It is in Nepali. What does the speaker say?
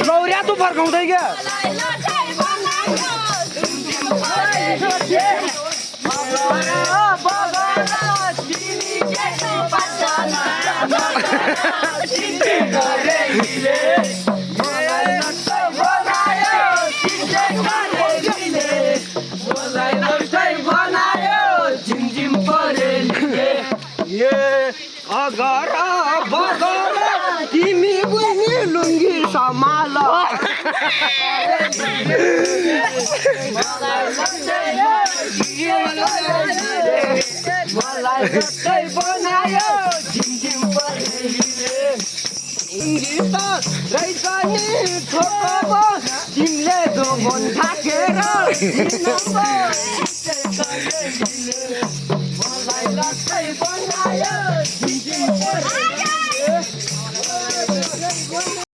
लौर्या तँ फर्काउँदै क्या अगर बगर तिमी पनि लुङ्गी समाल मलाई जस्तै बनायो झिमझिम परेलीले इङ्गित रहेछ नि ठोकब तिमीले दोबन थाकेर मलाई जस्तै बनायो झिमझिम परेलीले